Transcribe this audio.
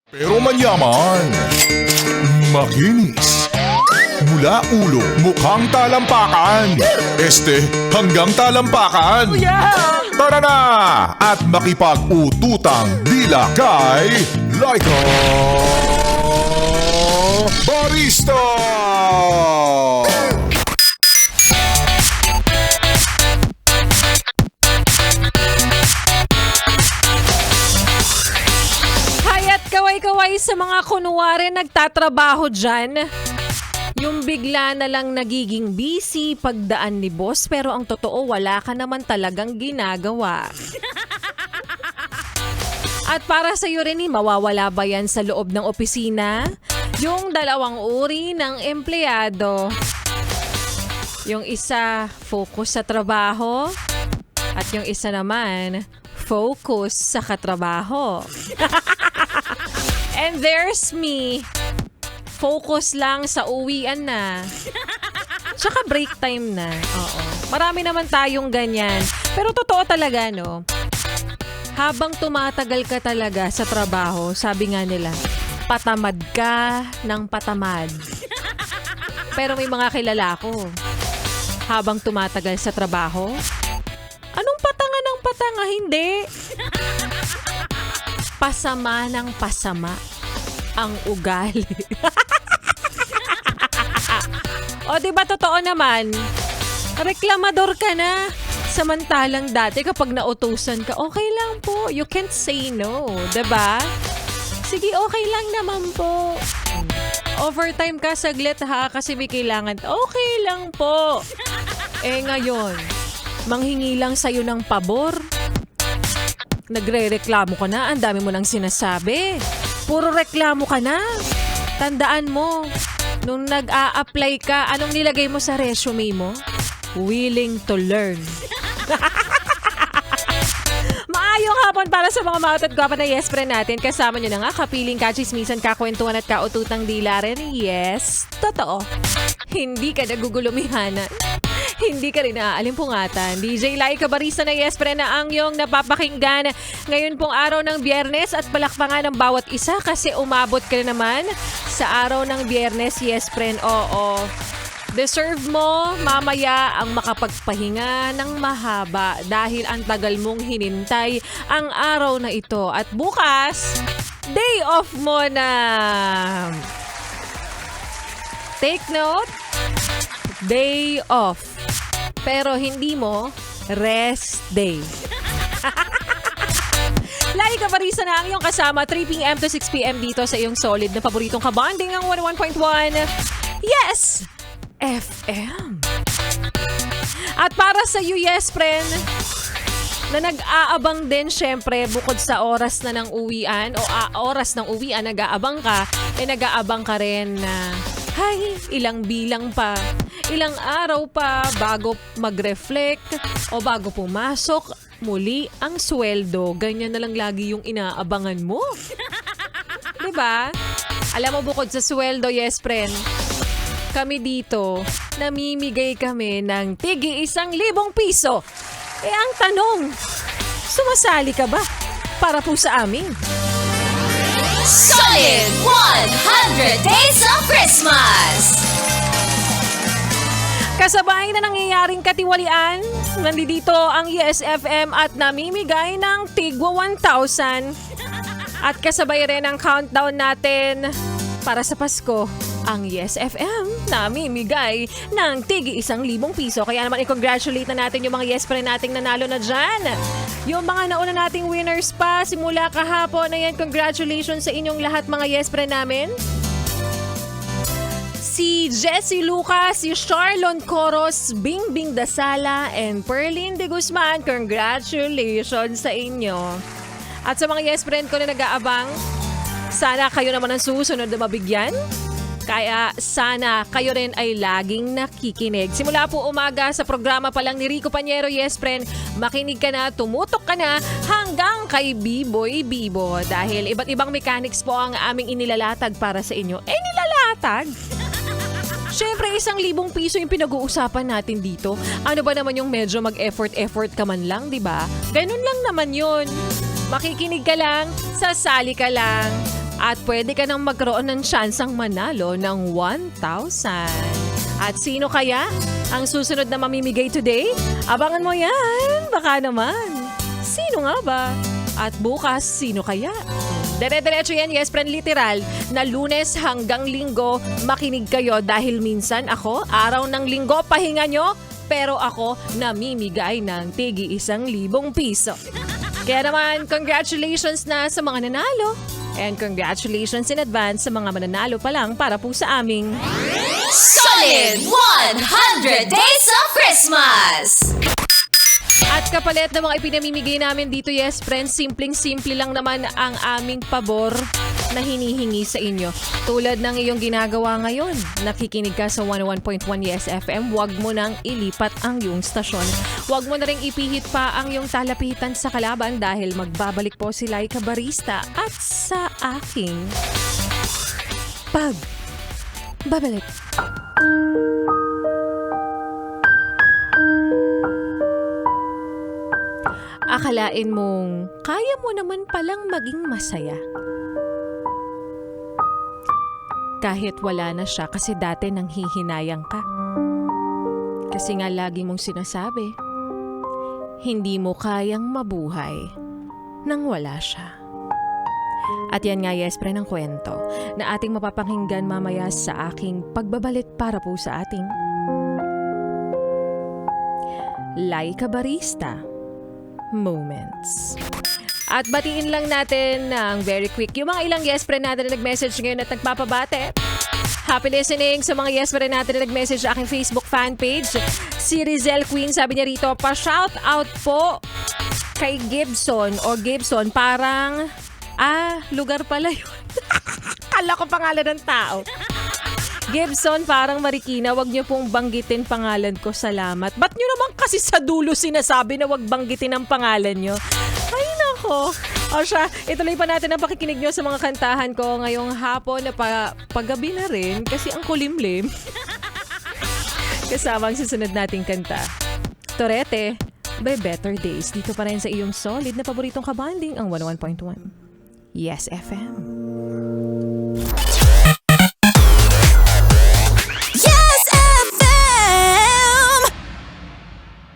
Pero manyaman, makinis, mula ulo mukhang talampakan, hanggang talampakan. Tara na at makipag-ututang dila kay Laika Barista! Kaway-kaway sa mga kunwari nagtatrabaho dyan. Yung bigla na lang nagiging busy pagdaan ni boss pero ang totoo wala ka naman talagang ginagawa. At para sa iyo rin, mawawala ba yan sa loob ng opisina? Yung dalawang uri ng empleyado. Yung isa focus sa trabaho at yung isa naman focus sa katrabaho. And there's me. Focus lang sa uwian na. Tsaka break time na. Oo. Marami naman tayong ganyan. Pero totoo talaga, no? Habang tumatagal ka talaga sa trabaho, sabi nga nila, patamad ka ng patamad. Pero may mga kilala ko. Habang tumatagal sa trabaho, anong patanga ng patanga? Hindi. Pasama ng pasama ang ugali. O diba totoo naman? Reklamador ka na. Samantalang dati kapag nautusan ka, okay lang po. You can't say no. Diba? Sige, okay lang naman po. Overtime ka saglit ha kasi may kailangan. Okay lang po. Ngayon, manghingi lang sa'yo ng pabor. Nagre-reklamo ka na, ang dami mo nang sinasabi. Puro reklamo ka na. Tandaan mo, nung nag-a-apply ka, anong nilagay mo sa resume mo? Willing to learn. Maayong hapon para sa mga mao't gwapa na yes friend natin. Kasama nyo na nga, kapiling, kachismisan, kakwentuhan at kaututang dila rin. Yes, totoo. Hindi ka nagugulumihanan. Hindi ka rin naalimpungatan. DJ Laika Barista na yes friend na ang iyong napapakinggan ngayon pong araw ng Biyernes at palakpangan ng bawat isa kasi umabot ka na naman sa araw ng Biyernes. Yes friend, oo. Deserve mo mamaya ang makapagpahinga ng mahaba dahil ang tagal mong hinintay ang araw na ito. At bukas, day off mo na. Take note, day off. Pero hindi mo rest day. Laika Barista na ang iyong kasama 3 p.m. to 6 p.m. dito sa iyong solid na paboritong kabanding ang 101.1 Yes FM. At para sa you, yes friend, na nag-aabang din syempre bukod sa oras na ng uwian o oras ng uwian, nag-aabang ka, nag-aabang ka rin na ilang bilang pa, ilang araw pa bago mag-reflect o bago pumasok muli ang sweldo. Ganyan na lang lagi yung inaabangan mo. Diba? Alam mo, bukod sa sweldo, yes friend, kami dito, namimigay kami ng tigi 1,000 piso. Ang tanong, sumasali ka ba para po sa amin? Solid 100 Days of Christmas! Kasabay na nangyayaring katiwalian, nandito ang Yes FM at namimigay ng tigwa 1,000. At kasabay rin ang countdown natin para sa Pasko. Ang Yes FM namimigay ng tigi 1,000 piso. Kaya naman i-congratulate na natin yung mga Yes friend nating nanalo na dyan. Yung mga nauna nating winners pa simula kahapon. Ayan, congratulations sa inyong lahat mga Yes friend namin. Si Jessie Lucas, si Charlon Coros, Bingbing Dasala, and Perlin de Guzman. Congratulations sa inyo. At sa mga Yes friend ko na nag-aabang, sana kayo naman ang susunod na mabigyan. Kaya sana kayo rin ay laging nakikinig. Simula po umaga sa programa pa lang ni Rico Pañero, yes friend, makinig ka na, tumutok ka na hanggang kay Biboy Bibo. Dahil iba't ibang mechanics po ang aming inilalatag para sa inyo. Nilalatag? Siyempre, 1,000 piso yung pinag-uusapan natin dito. Ano ba naman yung medyo mag-effort ka man lang, di ba? Ganun lang naman yun. Makikinig ka lang, sasali ka lang. At pwede ka nang magkaroon ng tsansang manalo ng 1,000. At sino kaya ang susunod na mamimigay today? Abangan mo yan! Baka naman. Sino nga ba? At bukas, sino kaya? Dire-diretso yan, yes, friend, literal, na Lunes hanggang Linggo, makinig kayo dahil minsan ako, araw ng Linggo, pahinga nyo, pero ako namimigay ng tigi 1,000 piso. Kaya naman, congratulations na sa mga nanalo. And congratulations in advance sa mga mananalo pa lang para po sa aming Solid 100 Days of Christmas! At kapalit ng mga ipinamimigay namin dito, yes friends, simpleng-simple lang naman ang aming pabor na hinihingi sa inyo. Tulad ng iyong ginagawa ngayon, nakikinig ka sa 101.1 Yes FM, huwag mo nang ilipat ang iyong stasyon. Huwag mo na rin ipihit pa ang iyong talapitan sa kalaban dahil magbabalik po si Laika Barista at sa aking babalik. Akalain mong kaya mo naman palang maging masaya. Kahit wala na siya kasi dati nang hihinayang ka. Kasi nga lagi mong sinasabi, hindi mo kayang mabuhay nang wala siya. At yan nga, yes, pre, ng kwento na ating mapapakinggan mamaya sa aking pagbabalik para po sa ating Laika Barista Moments. At batiin lang natin ng very quick yung mga ilang yes friend natin na nag-message ngayon at nagpapabate. Happy listening sa mga yes friend natin na nag-message sa aking Facebook fan page. Si Rizel Queen, sabi niya rito, pa-shout out po kay Gibson o Gibson, parang lugar pala yun. Kala ko pangalan ng tao. Gibson, parang Marikina, wag niyo pong banggitin pangalan ko, salamat. Ba't niyo naman kasi sa dulo sinasabi na wag banggitin ang pangalan niyo? Ay nako. O siya, ituloy pa natin ang pakikinig niyo sa mga kantahan ko ngayong hapon na paggabi na rin kasi ang kulimlim. Kasama ang susunod nating kanta. Torete by Better Days. Dito pa rin sa iyong solid na paboritong kabanding, ang 101.1 Yes FM.